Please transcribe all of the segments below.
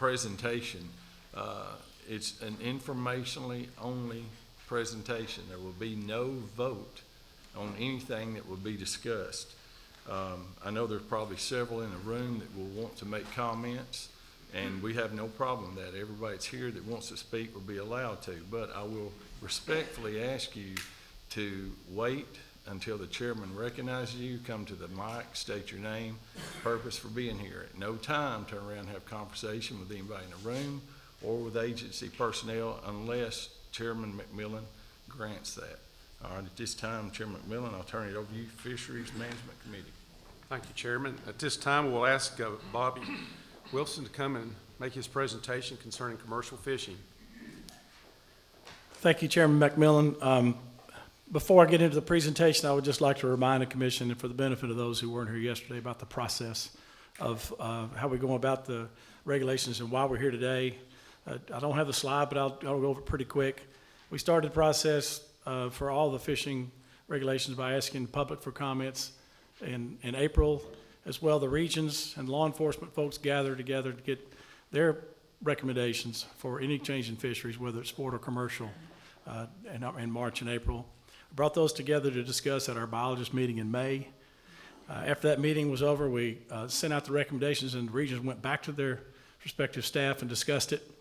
presentation. It's an informationally only presentation. There will be no vote on anything that will be discussed. I know there's probably several in the room that will want to make comments, and we have no problem with that. Everybody that's here that wants to speak will be allowed to, but I will respectfully ask you to wait until the chairman recognizes you, come to the mic, state your name, purpose for being here. At no time turn around and have conversation with anybody in the room or with agency personnel unless Chairman McMillan grants that. All right, at this time, Chairman McMillan, I'll turn it over to you, Fisheries Management Committee. Thank you, Chairman. At this time, we'll ask Bobby Wilson to come and make his presentation concerning commercial fishing. Thank you, Chairman McMillan. Before I get into the presentation, I would just like to remind the Commission, and for the benefit of those who weren't here yesterday, about the process of how we go about the regulations and why we're here today. I don't have the slide, but I'll go over it pretty quick. We started the process for all the fishing regulations by asking the public for comments in April. As well, the regions and law enforcement folks gathered together to get their recommendations for any change in fisheries, whether it's sport or commercial, in March and April. I brought those together to discuss at our biologist meeting in May. After that meeting was over, we sent out the recommendations, and the regions went back to their respective staff and discussed it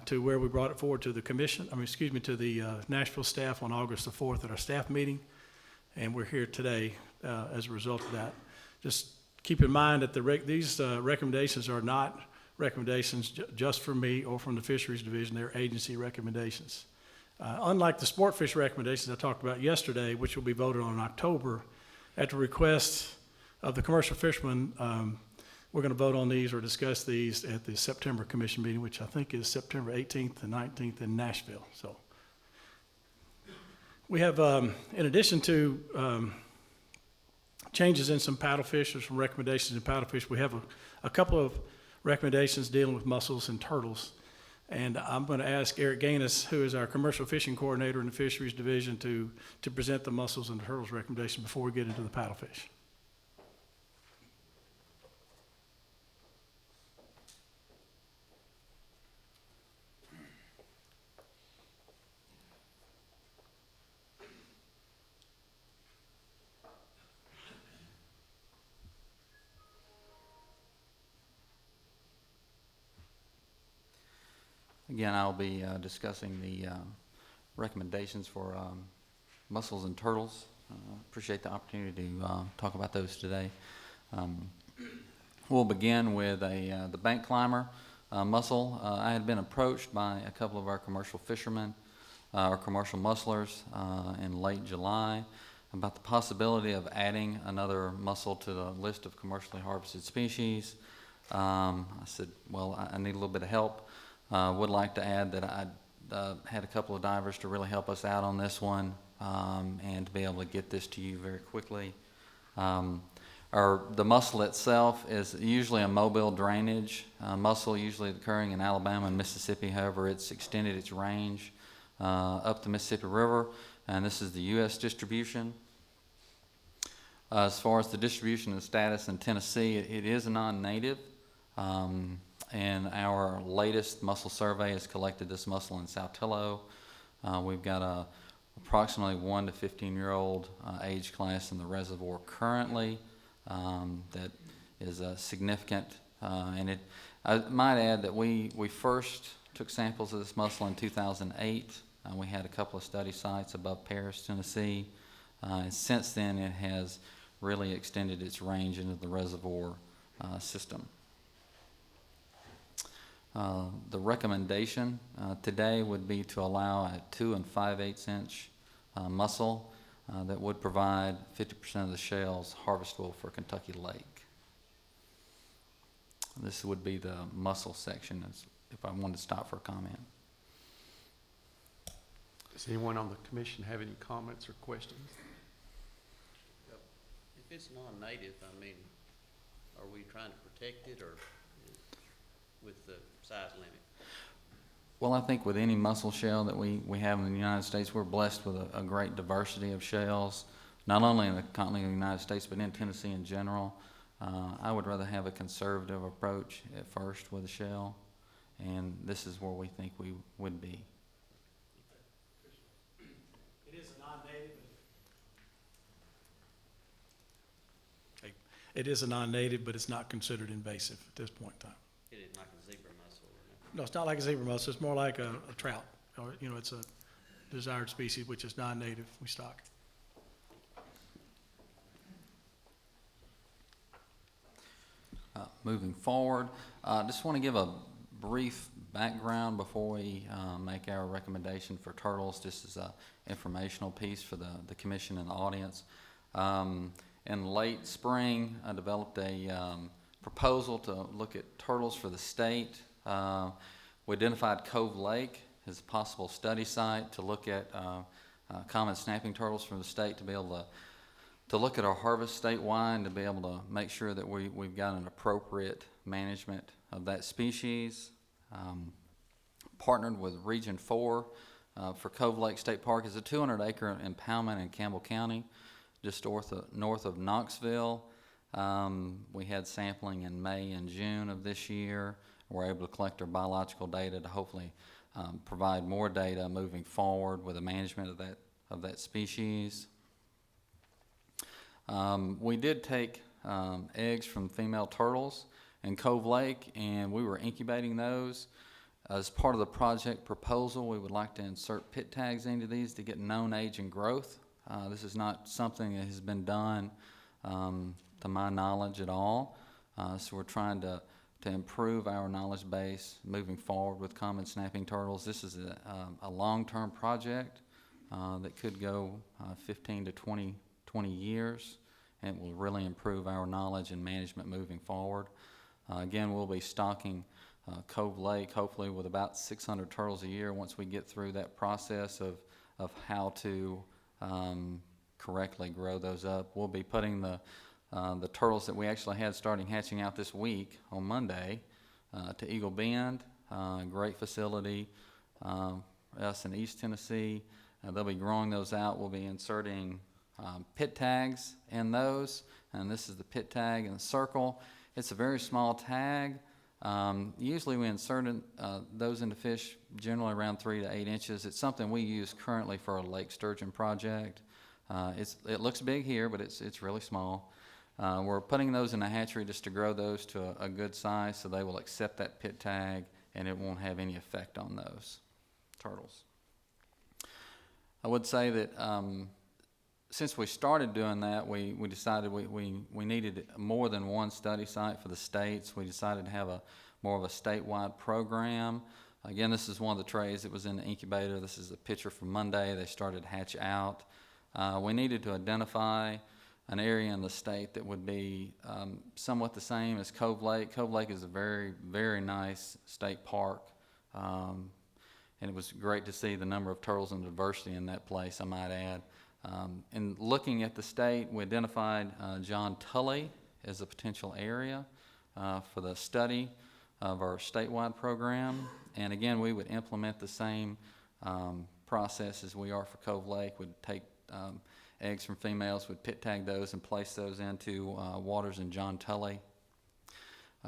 to where we brought it forward to the commission, to the Nashville staff on August the 4th at our staff meeting. And we're here today as a result of that. Just keep in mind that these recommendations are not recommendations just from me or from the Fisheries Division. They're agency recommendations. Unlike the sport fish recommendations I talked about yesterday, which will be voted on in October, at the request of the commercial fishermen, we're going to vote on these or discuss these at the September Commission meeting, which I think is September 18th and 19th in Nashville. So we have, in addition to changes in some paddlefish or some recommendations in paddlefish, we have a couple of recommendations dealing with mussels and turtles. And I'm going to ask Eric Gaines, who is our commercial fishing coordinator in the Fisheries Division, to present the mussels and turtles recommendation before we get into the paddlefish. Again, I'll be discussing the recommendations for mussels and turtles. Appreciate the opportunity to talk about those today. We'll begin with the bank climber mussel. I had been approached by a couple of our commercial fishermen, or commercial musselers, in late July about the possibility of adding another mussel to the list of commercially harvested species. I said, well, I need a little bit of help. Would like to add that I had a couple of divers to really help us out on this one, and to be able to get this to you very quickly. The mussel itself is usually a mobile drainage mussel, usually occurring in Alabama and Mississippi. However, it's extended its range up the Mississippi River, and this is the U.S. distribution. As far as the distribution and status in Tennessee, it is a non-native. And our latest mussel survey has collected this mussel in Saltillo. We've got approximately 1 to 15-year-old age class in the reservoir currently that is significant. And I might add that we first took samples of this mussel in 2008. We had a couple of study sites above Paris, Tennessee. And since then, it has really extended its range into the reservoir system. The recommendation today would be to allow a 2 5/8 inch mussel that would provide 50% of the shells harvestable for Kentucky Lake. This would be the mussel section, if I wanted to stop for a comment. Does anyone on the commission have any comments or questions? If it's non-native, are we trying to protect it, or with the size limit? Well, I think with any mussel shell that we have in the United States, we're blessed with a great diversity of shells, not only in the continental United States, but in Tennessee in general. I would rather have a conservative approach at first with a shell. and this is where we think we would be. It is a non-native. It is a non-native, but it's not considered invasive at this point in time. It is like a zebra mussel or nothing. No, it's not like a zebra mussel. It's more like a trout, or, you know, it's a desired species, which is non-native we stock. Moving forward, just want to give a brief background before we make our recommendation for turtles. This is a informational piece for the commission and the audience. In late spring, I developed a proposal to look at turtles for the state. We identified Cove Lake as a possible study site to look at common snapping turtles from the state, to be able to look at our harvest statewide, to be able to make sure that we've got an appropriate management of that species. Partnered with Region 4 for Cove Lake State Park. Is a 200-acre impoundment in Campbell County, just north of Knoxville. We had sampling in May and June of this year. We're able to collect our biological data to hopefully provide more data moving forward with the management of that species. We did take eggs from female turtles in Cove Lake, and we were incubating those. As part of the project proposal, we would like to insert pit tags into these to get known age and growth. This is not something that has been done to my knowledge at all. So we're trying to improve our knowledge base moving forward with common snapping turtles. This is a long-term project that could go 15 to 20 years, and it will really improve our knowledge and management moving forward. Again, we'll be stocking Cove Lake hopefully with about 600 turtles a year once we get through that process of how to correctly grow those up. We'll be putting the turtles that we actually had starting hatching out this week on Monday to Eagle Bend, great facility, us in East Tennessee. They'll be growing those out. We'll be inserting pit tags in those, and this is the pit tag in the circle. It's a very small tag. Usually we insert those into fish generally around 3 to 8 inches. It's something we use currently for a lake sturgeon project. It looks big here, but it's really small. We're putting those in a hatchery just to grow those to a good size so they will accept that pit tag and it won't have any effect on those turtles. I would say that since we started doing that, we decided we needed more than one study site for the states. We decided to have more of a statewide program. Again, this is one of the trays that was in the incubator. This is a picture from Monday. They started to hatch out. We needed to identify an area in the state that would be somewhat the same as Cove Lake. Cove Lake is a very, very nice state park, and it was great to see the number of turtles and diversity in that place, I might add. In looking at the state, we identified John Tully as a potential area for the study of our statewide program. And again, we would implement the same process as we are for Cove Lake. We'd take eggs from females, would pit tag those and place those into waters in John Tully.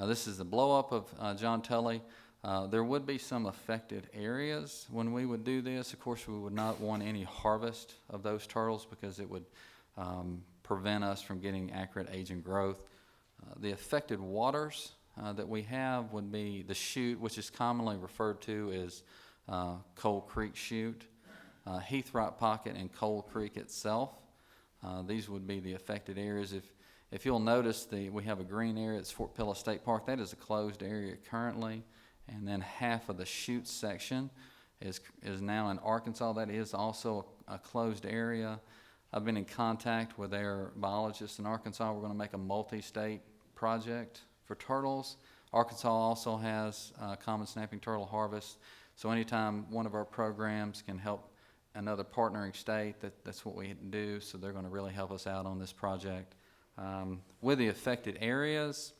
This is the blow up of John Tully. There would be some affected areas when we would do this. Of course, we would not want any harvest of those turtles because it would prevent us from getting accurate age and growth. The affected waters that we have would be the chute, which is commonly referred to as Coal Creek Chute, Heath Rock Pocket, and Coal Creek itself. These would be the affected areas. If you'll notice, we have a green area. It's Fort Pillow State Park. That is a closed area currently. And then half of the chute section is now in Arkansas. That is also a closed area. I've been in contact with their biologists in Arkansas. We're going to make a multi-state project for turtles. Arkansas also has common snapping turtle harvest. So anytime one of our programs can help another partnering state, that's what we do. So they're going to really help us out on this project. With the affected areas,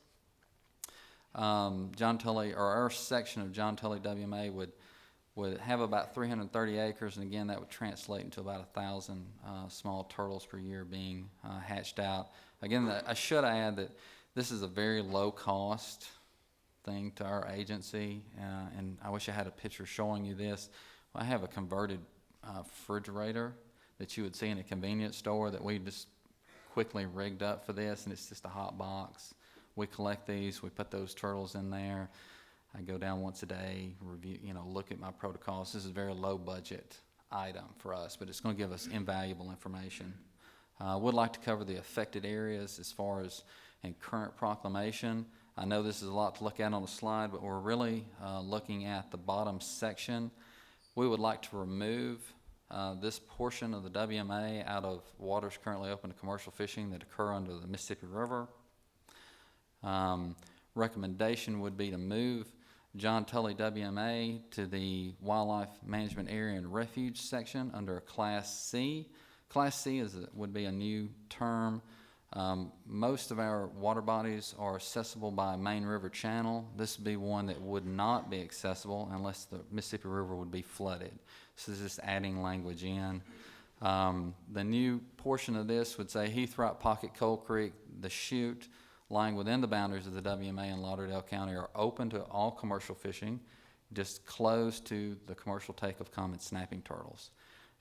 John Tully, or our section of John Tully WMA would have about 330 acres, and again, that would translate into about 1,000 small turtles per year being hatched out. Again, I should add that this is a very low cost thing to our agency, and I wish I had a picture showing you this. I have a converted refrigerator that you would see in a convenience store that we just quickly rigged up for this, and it's just a hot box. We collect these, we put those turtles in there. I go down once a day, review, look at my protocols. This is a very low budget item for us, but it's going to give us invaluable information. I would like to cover the affected areas as far as in current proclamation. I know this is a lot to look at on the slide, but we're really looking at the bottom section. We would like to remove this portion of the WMA out of waters currently open to commercial fishing that occur under the Mississippi River. Recommendation would be to move John Tully WMA to the Wildlife Management Area and Refuge section under Class C. Class C would be a new term. Most of our water bodies are accessible by a main river channel. This would be one that would not be accessible unless the Mississippi River would be flooded. So this is just adding language in. The new portion of this would say Heathrop, Pocket, Coal Creek, the chute lying within the boundaries of the WMA in Lauderdale County are open to all commercial fishing, just closed to the commercial take of common snapping turtles.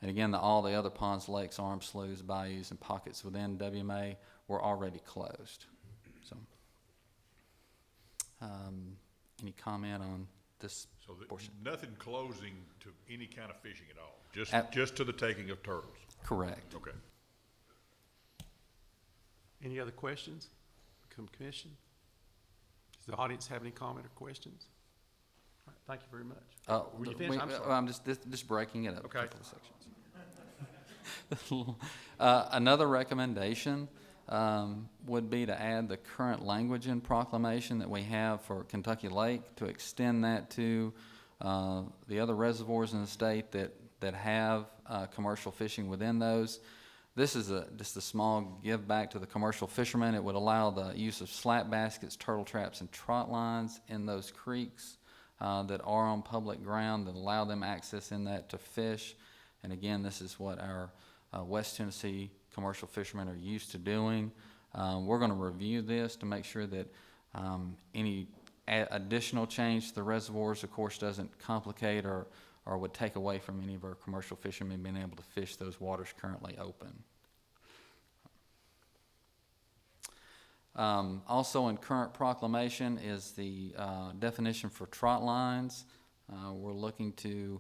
And again, all the other ponds, lakes, arms, sloughs, bayous, and pockets within WMA were already closed. So, any comment on this So portion? nothing closing to any kind of fishing at all, At- just to the taking of turtles? Correct. Okay. Any other questions? Commission? Does the audience have any comment or questions? All right, thank you very much. Were you finished? I'm sorry. I'm just breaking it up Okay. a couple of sections. Another recommendation would be to add the current language in proclamation that we have for Kentucky Lake, to extend that to the other reservoirs in the state that have commercial fishing within those. This is just a small give back to the commercial fishermen. It would allow the use of slap baskets, turtle traps, and trot lines in those creeks that are on public ground, that allow them access in that to fish. And again, this is what our West Tennessee commercial fishermen are used to doing. We're going to review this to make sure that any additional change to the reservoirs, of course, doesn't complicate or would take away from any of our commercial fishermen being able to fish those waters currently open. Also in current proclamation is the definition for trot lines. We're looking to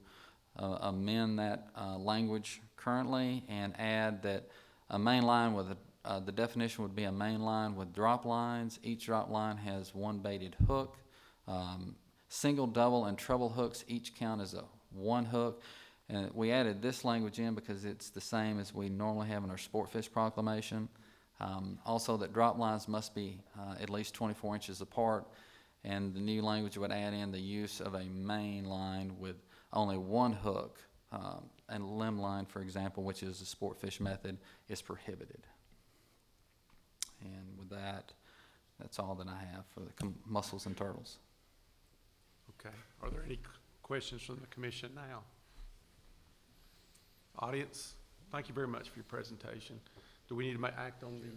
amend that language currently and add that a main line with the definition would be a main line with drop lines. Each drop line has one baited hook. Single, double, and treble hooks each count as a one hook. And we added this language in because it's the same as we normally have in our sport fish proclamation. Also that drop lines must be at least 24 inches apart, and the new language would add in the use of a main line with only one hook, and limb line, for example, which is the sport fish method, is prohibited. And with that, that's all that I have for the mussels and turtles. Okay. Are there any questions from the commission now? Audience, thank you very much for your presentation. Do we need to act on the,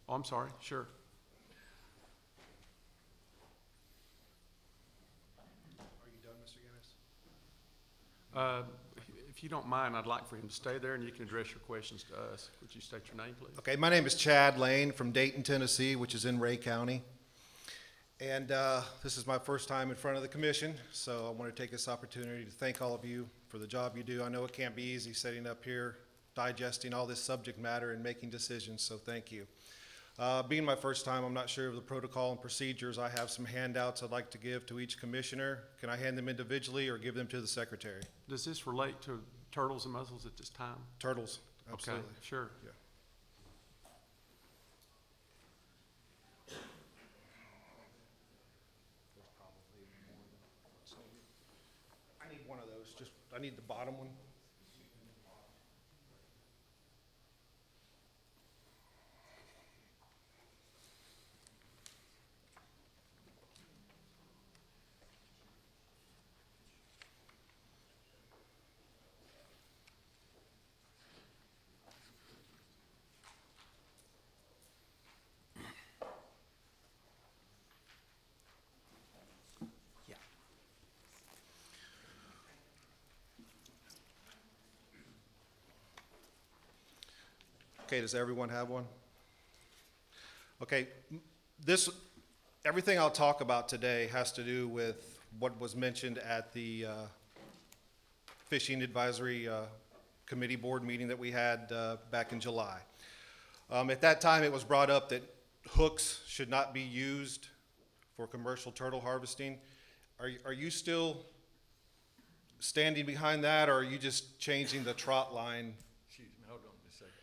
oh, I'm sorry, sure. Are you done, Mr. Guinness? If you don't mind, I'd like for him to stay there and you can address your questions to us. Would you state your name, please? Okay, my name is Chad Lane from Dayton, Tennessee, which is in Ray County. And this is my first time in front of the commission, so I want to take this opportunity to thank all of you for the job you do. I know it can't be easy sitting up here, digesting all this subject matter and making decisions, so thank you. Being my first time, I'm not sure of the protocol and procedures. I have some handouts I'd like to give to each commissioner. Can I hand them individually or give them to the secretary? Does this relate to turtles and mussels at this time? Turtles, absolutely. Okay, sure. Yeah. I need one of those, I need the bottom one. Okay, does everyone have one? Okay, everything I'll talk about today has to do with what was mentioned at the Fishing Advisory Committee Board meeting that we had back in July. At that time, it was brought up that hooks should not be used for commercial turtle harvesting. Are you still standing behind that, or are you just changing the trot line? Excuse me, hold on a second.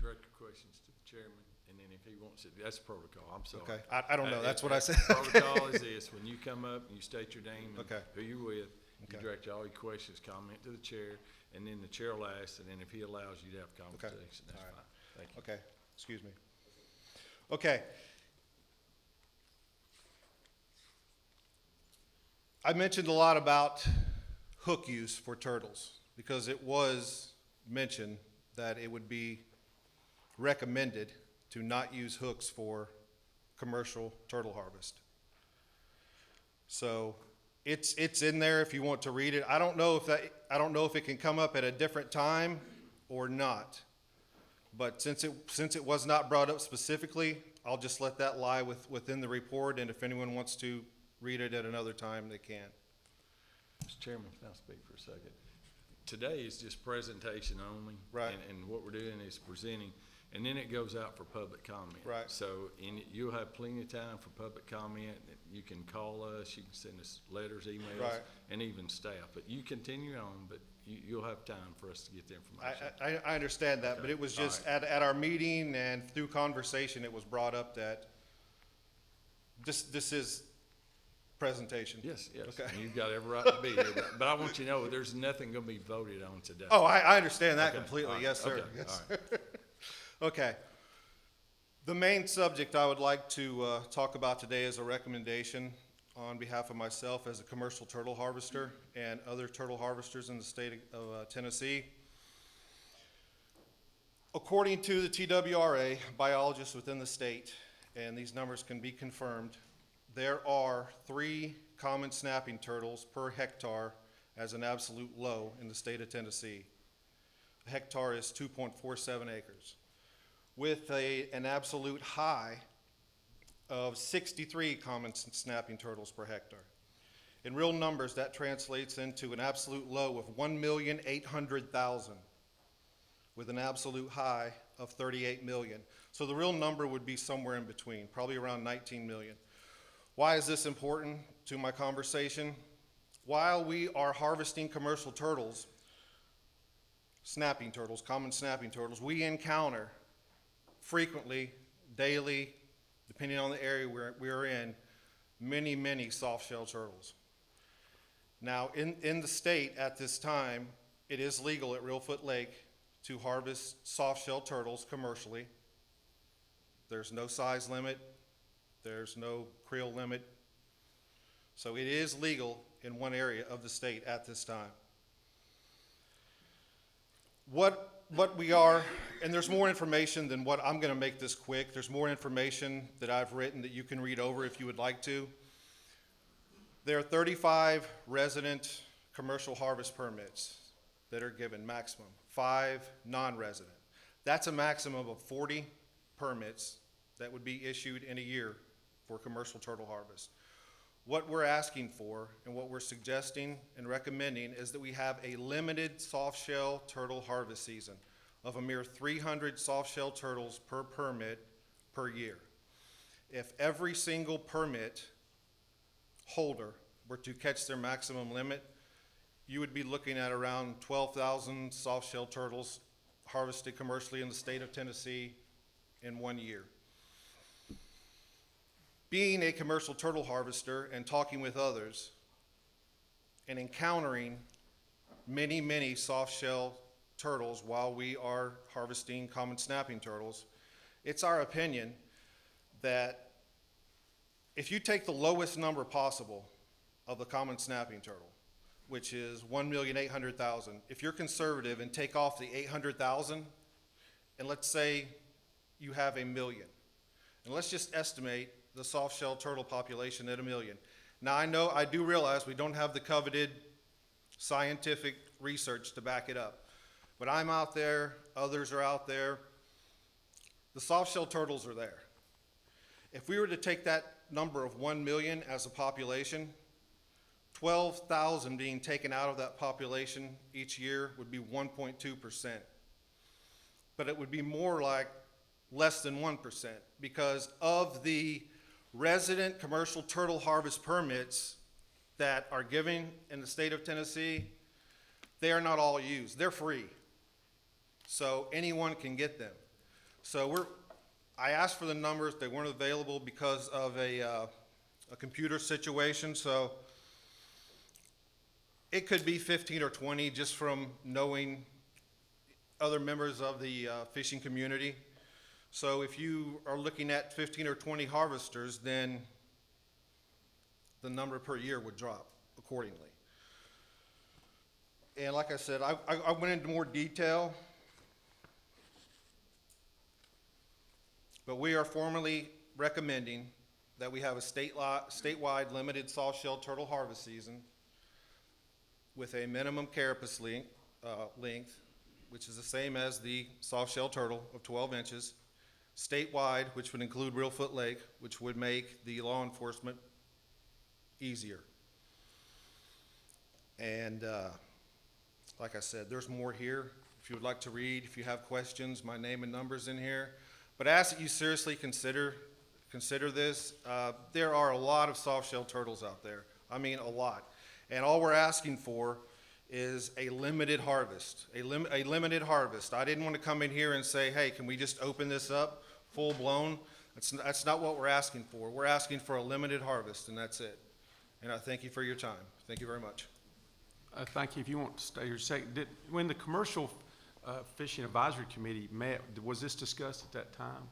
Direct your questions to the chairman, and then if he wants it, that's protocol, I'm sorry. Okay, I don't know, that's what I said. Protocol is this, when you come up and you state your name and Okay. who you're with, you Okay. direct all your questions, comment to the chair, and then the chair will ask, and then if he allows you to have conversation, that's All right. fine. Thank you. Okay, excuse me. Okay. I mentioned a lot about hook use for turtles because it was mentioned that it would be recommended to not use hooks for commercial turtle harvest. So it's in there if you want to read it. I don't know if it can come up at a different time or not. But since it was not brought up specifically, I'll just let that lie within the report, and if anyone wants to read it at another time, they can. Mr. Chairman, can I speak for a second? Today is just presentation only. Right. And what we're doing is presenting, and then it goes out for public comment. Right. So, you'll have plenty of time for public comment. You can call us, you can send us letters, emails. Right. And even staff. But you continue on, but you'll have time for us to get the information. I understand that, but Okay. it was All just right. at our meeting and through conversation, it was brought up that this is presentation. Yes, yes. Okay. And you've got every right to be here, but I want you to know, there's nothing gonna be voted on today. Oh, I understand that Okay. completely. All right. Yes, sir. Okay. Yes. All right. Okay. The main subject I would like to talk about today is a recommendation on behalf of myself as a commercial turtle harvester and other turtle harvesters in the state of Tennessee. According to the TWRA, biologists within the state, and these numbers can be confirmed, there are 3 common snapping turtles per hectare as an absolute low in the state of Tennessee. A hectare is 2.47 acres, with an absolute high of 63 common snapping turtles per hectare. In real numbers, that translates into an absolute low of 1,800,000, with an absolute high of 38 million. So the real number would be somewhere in between, probably around 19 million. Why is this important to my conversation? While we are harvesting commercial turtles, snapping turtles, common snapping turtles, we encounter frequently, daily, depending on the area we are in, many, many soft-shell turtles. Now, in the state at this time, it is legal at Reelfoot Lake to harvest soft-shell turtles commercially. There's no size limit. There's no creel limit. So it is legal in one area of the state at this time. What we are, and there's more information than what I'm going to make this quick. There's more information that I've written that you can read over if you would like to. There are 35 resident commercial harvest permits that are given, maximum. 5 non-resident. That's a maximum of 40 permits that would be issued in a year for commercial turtle harvest. What we're asking for and what we're suggesting and recommending is that we have a limited soft-shell turtle harvest season of a mere 300 soft-shell turtles per permit per year. If every single permit holder were to catch their maximum limit, you would be looking at around 12,000 soft-shell turtles harvested commercially in the state of Tennessee in 1 year. Being a commercial turtle harvester and talking with others and encountering many, many soft-shell turtles while we are harvesting common snapping turtles, it's our opinion that if you take the lowest number possible of the common snapping turtle, which is 1,800,000, if you're conservative and take off the 800,000, and let's say you have 1 million, and let's just estimate the soft-shell turtle population at 1 million. Now, I do realize we don't have the coveted scientific research to back it up, but I'm out there, others are out there, the soft-shell turtles are there. If we were to take that number of 1 million as a population, 12,000 being taken out of that population each year would be 1.2%. But it would be more like less than 1% because of the resident commercial turtle harvest permits that are given in the state of Tennessee, they are not all used. They're free. So anyone can get them. So I asked for the numbers. They weren't available because of a computer situation. So it could be 15 or 20 just from knowing other members of the fishing community. So if you are looking at 15 or 20 harvesters, then the number per year would drop accordingly. And like I said, I went into more detail, but we are formally recommending that we have a statewide limited soft-shell turtle harvest season with a minimum carapace length, which is the same as the soft-shell turtle of 12 inches, statewide, which would include Reelfoot Lake, which would make the law enforcement easier. And like I said, there's more here. If you would like to read, if you have questions, my name and number's in here. But I ask that you seriously consider this. There are a lot of soft-shell turtles out there. I mean, a lot. And all we're asking for is a limited harvest, a limited harvest. I didn't want to come in here and say, hey, can we just open this up full blown? That's not what we're asking for. We're asking for a limited harvest, and that's it. And I thank you for your time. Thank you very much. Thank you. If you want to stay here a second, when the Commercial Fishing Advisory Committee met, was this discussed at that time?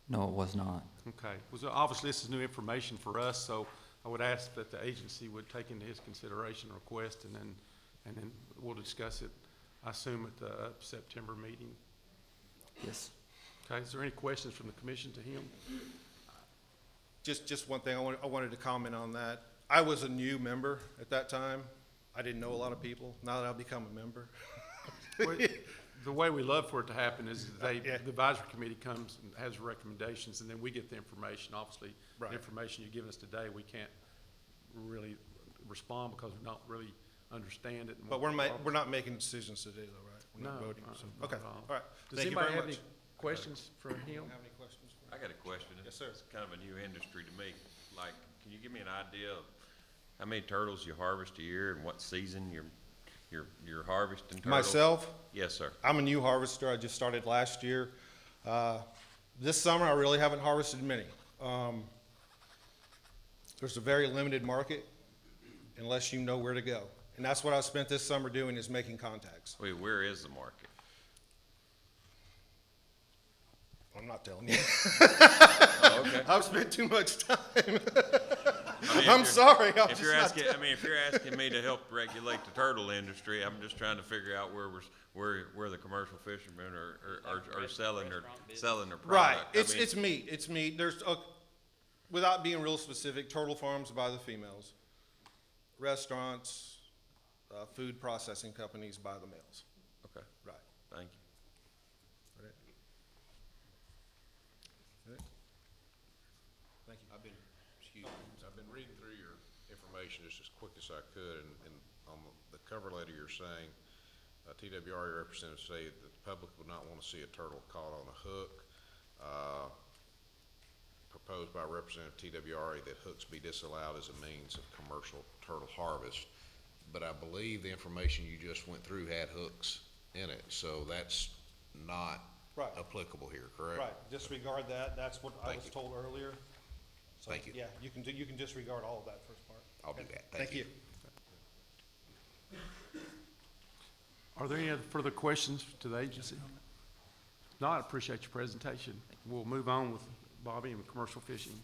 No, it was not. Okay. Obviously, this is new information for us, so I would ask that the agency would take into his consideration request, and then we'll discuss it, I assume, at the September meeting. Yes. Okay. Is there any questions from the commission to him? Just one thing, I wanted to comment on that. I was a new member at that time. I didn't know a lot of people. Now that I've become a member. The way we love for it to happen is Yeah. the advisory committee comes and has recommendations, and then we get the information. Obviously, Right. the information you've given us today, we can't really respond because we don't really understand it. But we're not making decisions today, though, right? We're not voting. So, not okay, at all. all right. Does Thank you anybody very have much. any questions for him? Have any questions? I got a question. Yes, sir. It's kind of a new industry to me. Like, can you give me an idea of how many turtles you harvest a year and what season you're harvesting turtles? Myself, Yes, sir. I'm a new harvester. I just started last year. This summer, I really haven't harvested many. There's a very limited market unless you know where to go. And that's what I spent this summer doing, is making contacts. Wait, where is the market? I'm not telling you. Oh, okay. I've spent too much time. I mean, if I'm you're- sorry. If you're asking me to help regulate the turtle industry, I'm just trying to figure out where the commercial fishermen are selling their product. Right, I mean, it's meat, it's meat. There's, without being real specific, turtle farms by the females. Restaurants, food processing companies by the males. Okay, Right. thank you. Thank you. I've been reading through your information just as quick as I could, and on the cover letter, you're saying, TWRA representatives say that the public would not want to see a turtle caught on a hook. Proposed by Representative TWRA that hooks be disallowed as a means of commercial turtle harvest. But I believe the information you just went through had hooks in it, so that's not Right. applicable here, correct? Right, disregard that. That's what I Thank was you. told earlier. So, Thank you. Yeah, you can disregard all of that first part. I'll do Okay. that. Thank you. Are there any other further questions to the agency? No, I appreciate your presentation. We'll move on with Bobby and commercial fishing.